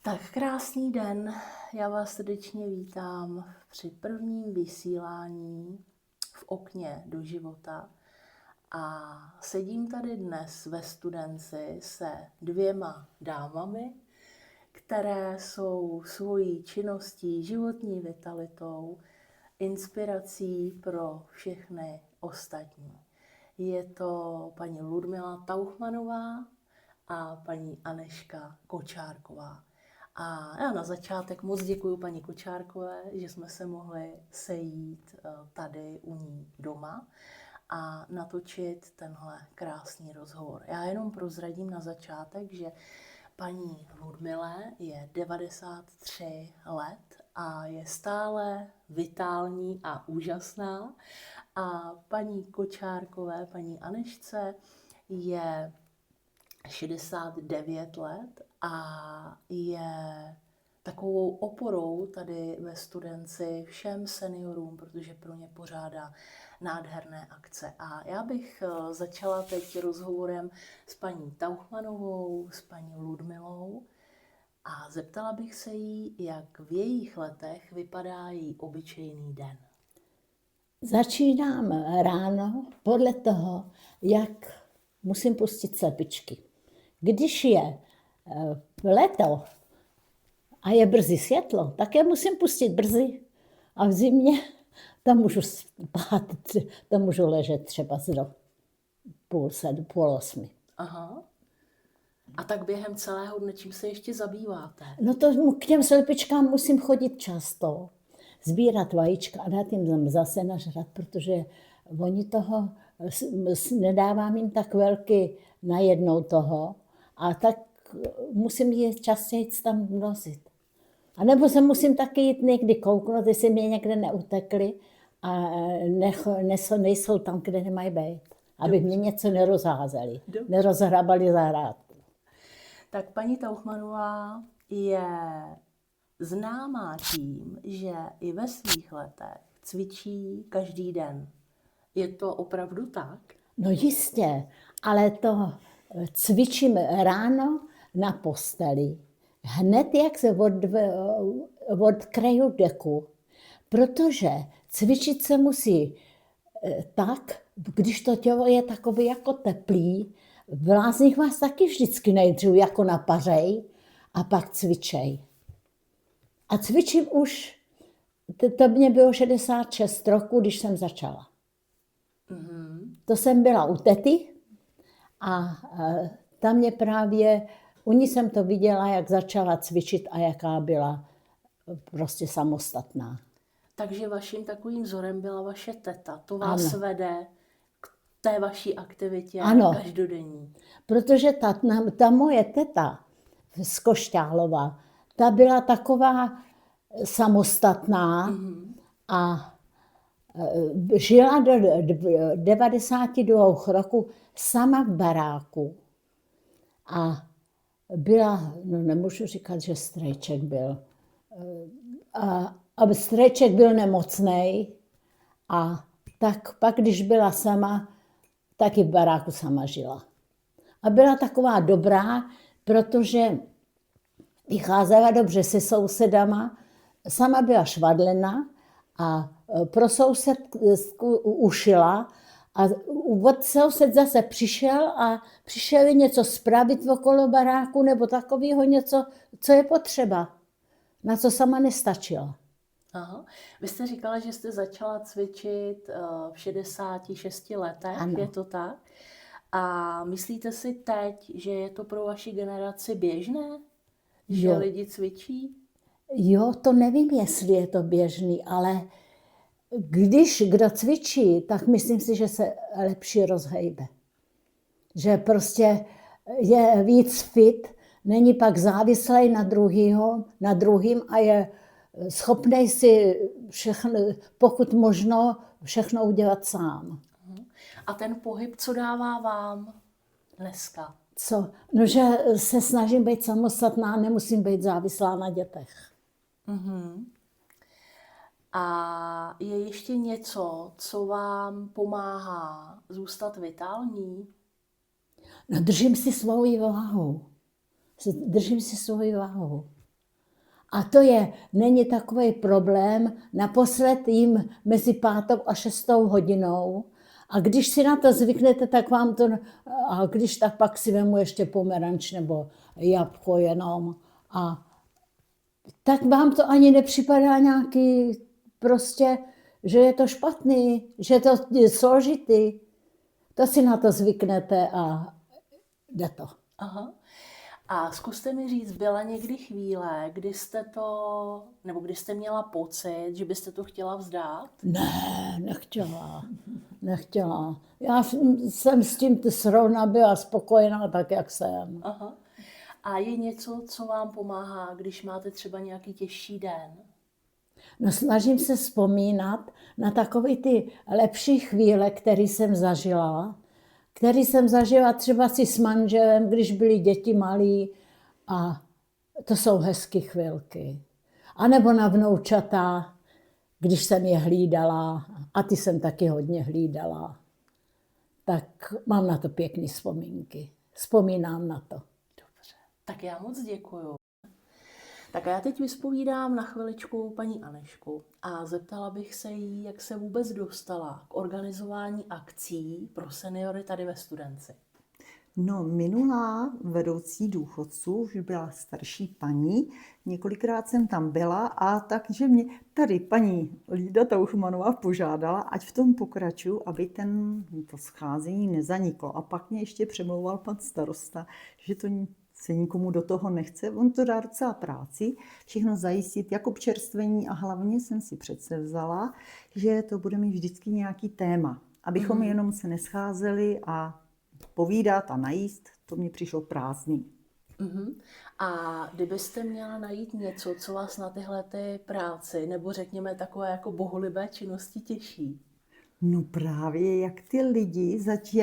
Tak krásný den, já vás srdečně vítám při prvním vysílání v okně do života a sedím tady dnes ve Studenci se dvěma dámami, které jsou svojí činností, životní vitalitou, inspirací pro všechny ostatní. Je to paní Ludmila Tauchmanová a paní Anežka Kočárková. A já na začátek moc děkuji paní Kočárkové, že jsme se mohli sejít tady u ní doma a natočit tenhle krásný rozhovor. Já jenom prozradím na začátek, že paní Ludmile je 93 let a je stále vitální a úžasná. A paní Kočárkové, paní Anežce, je 69 let a je takovou oporou tady ve Studenci všem seniorům, protože pro ně pořádá nádherné akce. A já bych začala teď rozhovorem s paní Tauchmanovou, s paní Ludmilou a zeptala bych se jí, jak v jejich letech vypadá její obyčejný den. Začínám ráno podle toho, jak musím pustit slepičky. Když je léto a je brzy světlo, tak je musím pustit brzy. A v zimě tam můžu spát, tam můžu ležet třeba do půl osmi. Aha. A tak během celého dne čím se ještě zabýváte? No to k těm slepičkám musím chodit často, sbírat vajíčka a dát jim zase nažrat, protože oni toho, nedávám jim tak velký najednou toho, a tak musím je častěji tam nosit. A nebo se musím taky jít někdy kouknout, jestli mě někde neutekli a nejsou tam, kde nemají být. Aby mě něco nerozházeli, nerozhrabali zahrádku. Tak paní Tauchmanová je známá tím, že i ve svých letech cvičí každý den. Je to opravdu tak? No jistě, ale to cvičím ráno na posteli. Hned jak se odkryju deku, protože cvičit se musí tak, když to tělo je takové jako teplý, v lázních vás taky vždycky nejdřív jako napařej a pak cvičej. A cvičím už, to mě bylo 66 roku, když jsem začala. Mm-hmm. To jsem byla u tety a tam mě právě, u ní jsem to viděla, jak začala cvičit a jaká byla prostě samostatná. Takže vaším takovým vzorem byla vaše teta, to vás vede k té vaší aktivitě každodenní. Protože ta moje teta z Košťálova, ta byla taková samostatná a žila do 92 roku sama v baráku. A byla, no nemůžu říkat, že strejček byl, a strejček byl nemocnej a tak pak, když byla sama, taky v baráku sama žila. A byla taková dobrá, protože vycházela dobře se sousedama, sama byla švadlena a pro sousedku ušila a soused zase přišel něco spravit okolo baráku nebo takového něco, co je potřeba, na co sama nestačila. Aha. Vy jste říkala, že jste začala cvičit v 66 letech, ano. Je to tak? A myslíte si teď, že je to pro vaši generaci běžné, že lidi cvičí? Jo, to nevím, jestli je to běžný, ale když kdo cvičí, tak myslím si, že se lepší rozhejbe. Že prostě je víc fit, není pak závislý na druhým a je schopný si všechno, pokud možno, všechno udělat sám. A ten pohyb, co dává vám dneska? Co? No, že se snažím být samostatná, nemusím být závislá na dětech. Mm-hmm. A je ještě něco, co vám pomáhá zůstat vitální? No, držím si svoji váhu. A není takový problém naposled jim mezi 5. a 6. hodinou. A když si na to zvyknete, tak vám to, a když tak pak si vemu ještě pomeranč nebo jabko jenom. A tak vám to ani nepřipadá nějaký prostě, že je to špatný, že to je složitý. To si na to zvyknete a jde to. Aha. A zkuste mi říct, byla někdy chvíle, kdy jste kdy jste měla pocit, že byste to chtěla vzdát? Ne, nechtěla. Já jsem s tím srovna byla spokojená tak, jak jsem. Aha. A je něco, co vám pomáhá, když máte třeba nějaký těžší den? No, snažím se vzpomínat na takové ty lepší chvíle, které jsem zažila. Třeba si s manželem, když byly děti malí, a to jsou hezké chvilky. A nebo na vnoučata, když jsem je hlídala, a ty jsem taky hodně hlídala. Tak mám na to pěkné vzpomínky. Vzpomínám na to. Dobře, tak já moc děkuju. Tak a já teď vyspovídám na chviličku paní Anežku a zeptala bych se jí, jak se vůbec dostala k organizování akcí pro seniory tady ve Studenci. No, minulá vedoucí důchodců už byla starší paní, několikrát jsem tam byla a takže mě tady paní Lída Tauchmanová požádala, ať v tom pokračuju, aby to scházení nezaniklo. A pak mě ještě přemlouval pan starosta, že to se nikomu do toho nechce. On to dá docela práci, všechno zajistit jako občerstvení a hlavně jsem si přece vzala, že to bude mít vždycky nějaký téma, abychom jenom se nescházeli a povídat a najíst, to mě přišlo prázdný. A kdybyste měla najít něco, co vás na tyhle práci, nebo řekněme takové jako bohulibé činnosti těší? No právě, jak ty lidi,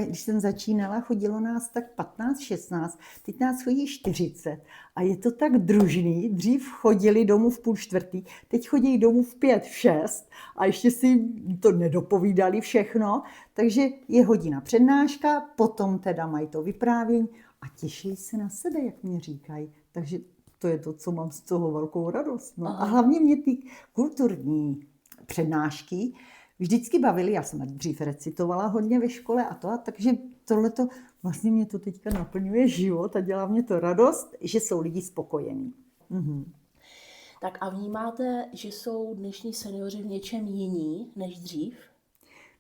když jsem začínala, chodilo nás tak 15, 16, teď nás chodí 40 a je to tak družný, dřív chodili domů v 3:30, teď chodí domů v 5, 6 a ještě si to nedopovídali všechno, takže je hodina přednáška, potom teda mají to vyprávění a těší se na sebe, jak mě říkají, takže to je to, co mám z toho velkou radost. No. A hlavně mě ty kulturní přednášky vždycky bavily, já jsem dřív recitovala hodně ve škole takže tohleto, vlastně mě to teďka naplňuje život a dělá mě to radost, že jsou lidi spokojení. Tak a vnímáte, že jsou dnešní seniori v něčem jiní než dřív?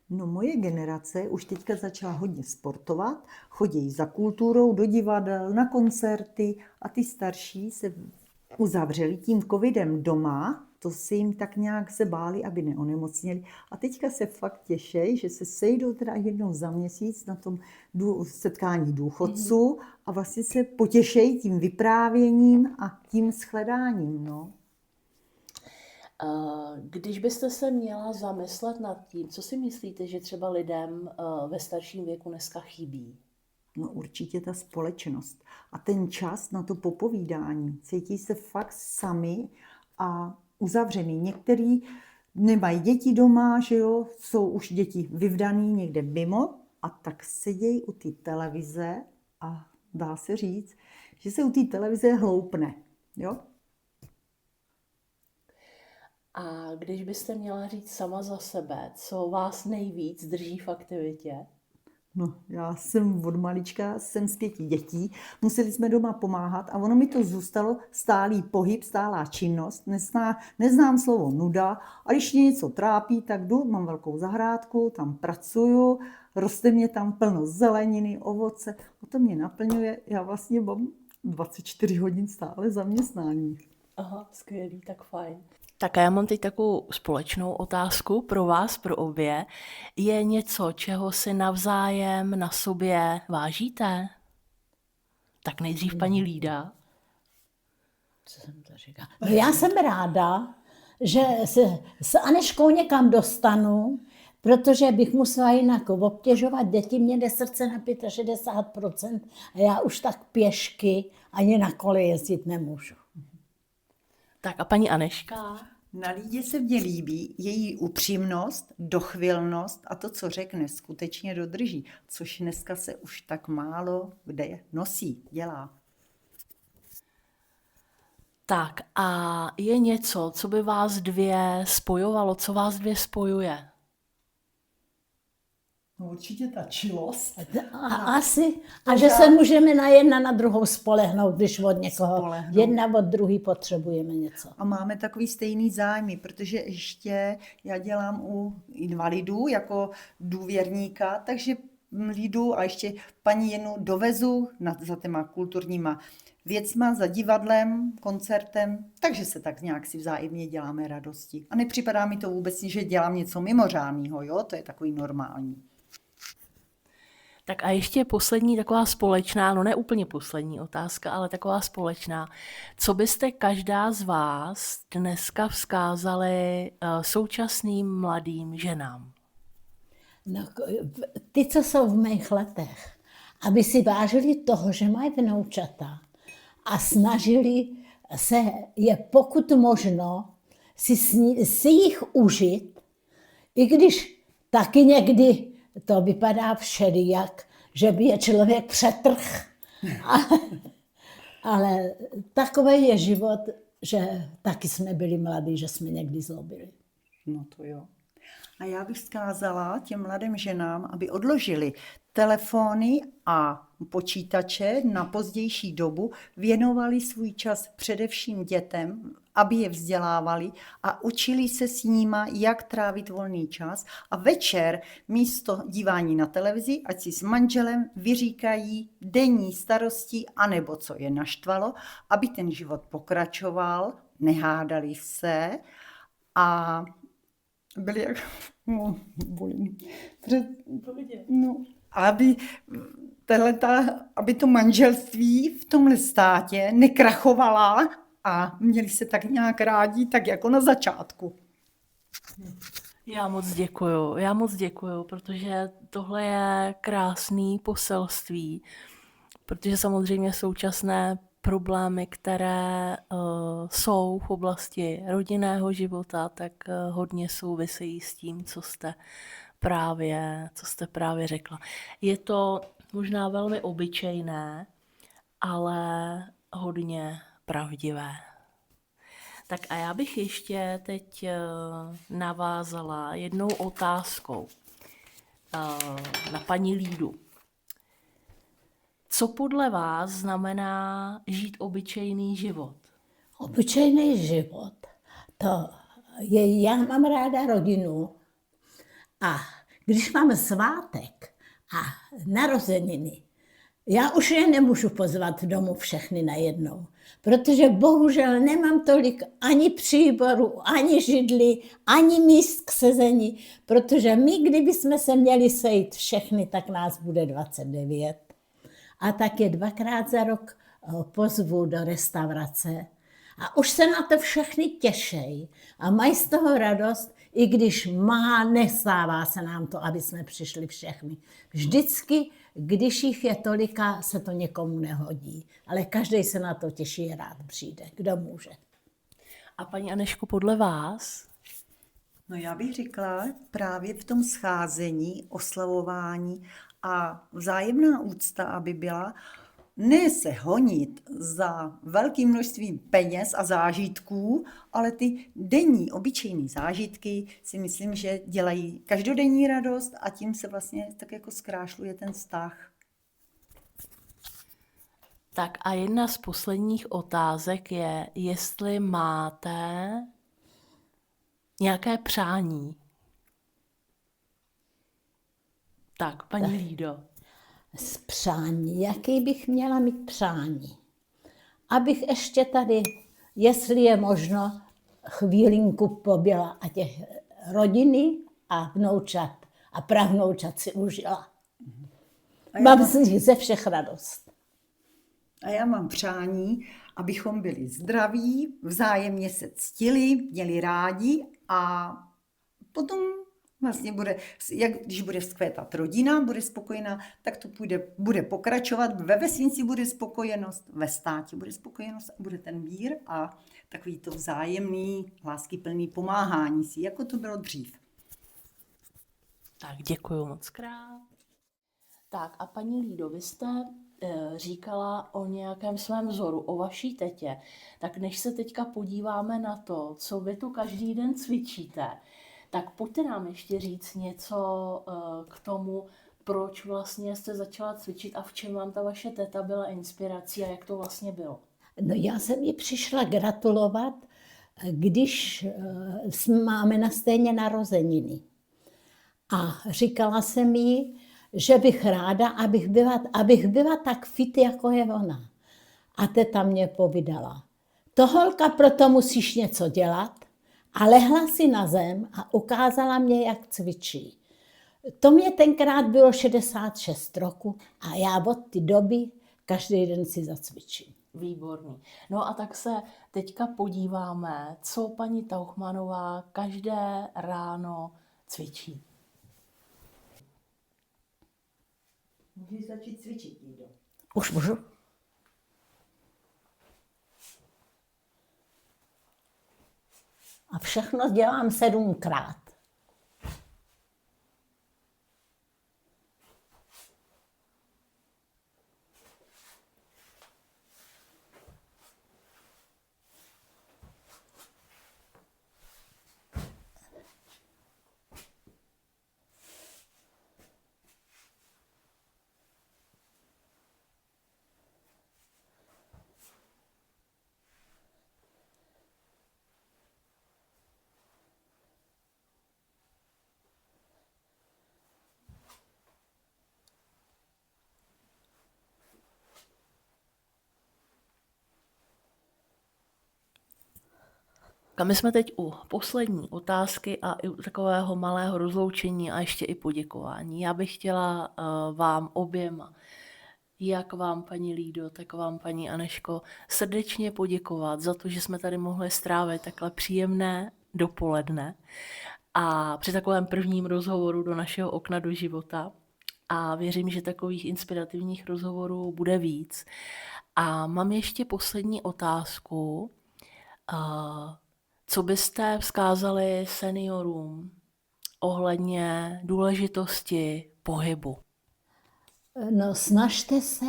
No moje generace už teďka začala hodně sportovat, chodí za kulturou do divadel, na koncerty a ty starší se uzavřeli tím covidem doma, to se jim tak nějak se báli, aby neonemocněli. A teďka se fakt těší, že se sejdou teda jednou za měsíc na tom setkání důchodců a vlastně se potěšejí tím vyprávěním a tím shledáním. No. Když byste se měla zamyslet nad tím, co si myslíte, že třeba lidem ve starším věku dneska chybí? No určitě ta společnost a ten čas na to popovídání. Cítí se fakt sami a uzavřený. Některý nemají děti doma, že jo, jsou už děti vyvdaný někde mimo a tak sedějí u té televize a dá se říct, že se u té televize hloupne, jo. A když byste měla říct sama za sebe, co vás nejvíc drží v aktivitě? No, já jsem od malička, jsem z 5 dětí, museli jsme doma pomáhat a ono mi to zůstalo stálý pohyb, stálá činnost, neznám slovo nuda a když mě něco trápí, tak jdu, mám velkou zahrádku, tam pracuju, roste mě tam plno zeleniny, ovoce, a to mě naplňuje, já vlastně mám 24 hodin stále zaměstnání. Aha, skvělý, tak fajn. Tak a já mám teď takovou společnou otázku pro vás, pro obě. Je něco, čeho si navzájem na sobě vážíte? Tak nejdřív paní Lída. Co jsem to říkala? No, já jsem ráda, že se s Anežkou někam dostanu, protože bych musela jinak obtěžovat děti. Mě jde srdce na 65% a já už tak pěšky ani na kole jezdit nemůžu. Tak a paní Anežka? Na Lídě se mně líbí její upřímnost, dochvilnost a to, co řekne, skutečně dodrží, což dneska se už tak málo kde nosí, dělá. Tak a je něco, co by vás dvě spojovalo, co vás dvě spojuje? No určitě ta čilost. A že se můžeme na jedna na druhou spolehnout, když od někoho Spolehnout. jedna od druhý potřebujeme něco. A máme takový stejný zájmy, protože ještě já dělám u invalidů jako důvěrníka, takže jdu a ještě paní Jenu dovezu za těma kulturníma věcma, za divadlem, koncertem, takže se tak nějak si vzájemně děláme radosti. A nepřipadá mi to vůbec, že dělám něco mimořádného, jo, to je takový normální. Tak a ještě poslední taková společná, no ne úplně poslední otázka, ale taková společná. Co byste každá z vás dneska vzkázali současným mladým ženám? No, ty, co jsou v mých letech, aby si vážili toho, že mají vnoučata a snažili se je pokud možno si jich užít, i když taky někdy to vypadá všelijak, že by je člověk přetrh. Ale takový je život, že taky jsme byli mladí, že jsme někdy zlobili. No to jo. A já bych vzkázala těm mladým ženám, aby odložili telefony a počítače na pozdější dobu, věnovali svůj čas především dětem, aby je vzdělávali a učili se s nima, jak trávit volný čas. A večer místo dívání na televizi, ať si s manželem vyříkají denní starosti, anebo co je naštvalo, aby ten život pokračoval, nehádali se a byli jak... No, bolím. No, aby to manželství v tomhle státě nekrachovala a měli se tak nějak rádi, tak jako na začátku. Já moc děkuju, protože tohle je krásný poselství, protože samozřejmě současné problémy, které jsou v oblasti rodinného života, tak hodně souvisejí s tím, co jste právě řekla. Je to možná velmi obyčejné, ale hodně pravdivé. Tak a já bych ještě teď navázala jednou otázkou na paní Lídu. Co podle vás znamená žít obyčejný život? Obyčejný život, to je, já mám ráda rodinu a když mám svátek a narozeniny, já už je nemůžu pozvat domů všechny najednou, protože bohužel nemám tolik ani příboru, ani židli, ani míst k sezení, protože my, kdybychom se měli sejít všechny, tak nás bude 29. A tak je 2krát za rok pozvu do restaurace. A už se na to všechny těšejí a mají z toho radost, i když nestává se nám to, aby jsme přišli všechny. Vždycky, když jich je tolika, se to někomu nehodí. Ale každý se na to těší, rád přijde, kdo může. A paní Anežko, podle vás? No já bych řekla právě v tom scházení, oslavování a vzájemná úcta, aby byla, ne se honit za velkým množstvím peněz a zážitků, ale ty denní, obyčejné zážitky si myslím, že dělají každodenní radost a tím se vlastně tak jako zkrášluje ten vztah. Tak a jedna z posledních otázek je, jestli máte nějaké přání. Tak, paní Lído. Z přání, jaký bych měla mít přání? Abych ještě tady, jestli je možno, chvílinku pobyla a těch rodiny a vnoučat a pravnoučat si užila. Mám z nich ze všech radost. A já mám přání, abychom byli zdraví, vzájemně se ctili, měli rádi a potom vlastně když bude vzkvétat rodina, bude spokojená, tak to bude pokračovat. Ve vesnici bude spokojenost, ve státě bude spokojenost a bude ten mír a takový to vzájemný, láskyplný pomáhání si, jako to bylo dřív. Tak děkuju moc krát. Tak a paní Lído, vy jste říkala o nějakém svém vzoru, o vaší tetě, tak než se teďka podíváme na to, co vy tu každý den cvičíte, tak pojďte nám ještě říct něco k tomu, proč vlastně jste začala cvičit a v čem vám ta vaše teta byla inspirací a jak to vlastně bylo. No já jsem jí přišla gratulovat, když máme na stejně narozeniny. A říkala jsem jí, že bych ráda, abych byla tak fit, jako je ona. A teta mě povídala, to holka, proto musíš něco dělat. A lehla si na zem a ukázala mě, jak cvičí. To mě tenkrát bylo 66 roku a já od té doby každý den si zacvičím. Výborný. No a tak se teďka podíváme, co paní Tauchmanová každé ráno cvičí. Můžeš začít cvičit, Lído. Už můžu? A všechno dělám 7krát. A my jsme teď u poslední otázky a i u takového malého rozloučení a ještě i poděkování. Já bych chtěla vám oběma, jak vám, paní Lído, tak vám, paní Anežko, srdečně poděkovat za to, že jsme tady mohli strávit takhle příjemné dopoledne a při takovém prvním rozhovoru do našeho okna do života. A věřím, že takových inspirativních rozhovorů bude víc. A mám ještě poslední otázku. Co byste vzkázali seniorům ohledně důležitosti pohybu? No snažte se,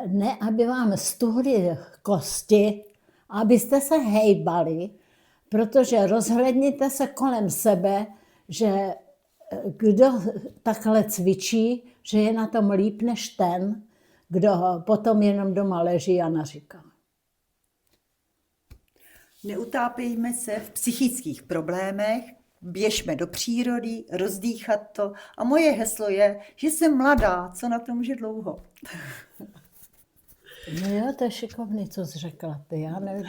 ne aby vám stuhly kosti, abyste se hejbali, protože rozhlédněte se kolem sebe, že kdo takhle cvičí, že je na tom líp než ten, kdo potom jenom doma leží a naříká. Neutápějme se v psychických problémech, běžme do přírody, rozdýchat to. A moje heslo je, že jsem mladá, co na to může dlouho. No jo, to je šikovný, co jsi řekla ty, já nevím,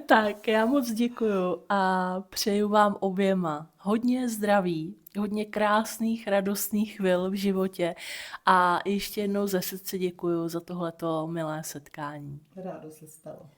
Tak, já moc děkuju a přeju vám oběma hodně zdraví, hodně krásných, radostných chvil v životě a ještě jednou ze srdce děkuju za tohleto milé setkání. Rádo se stalo.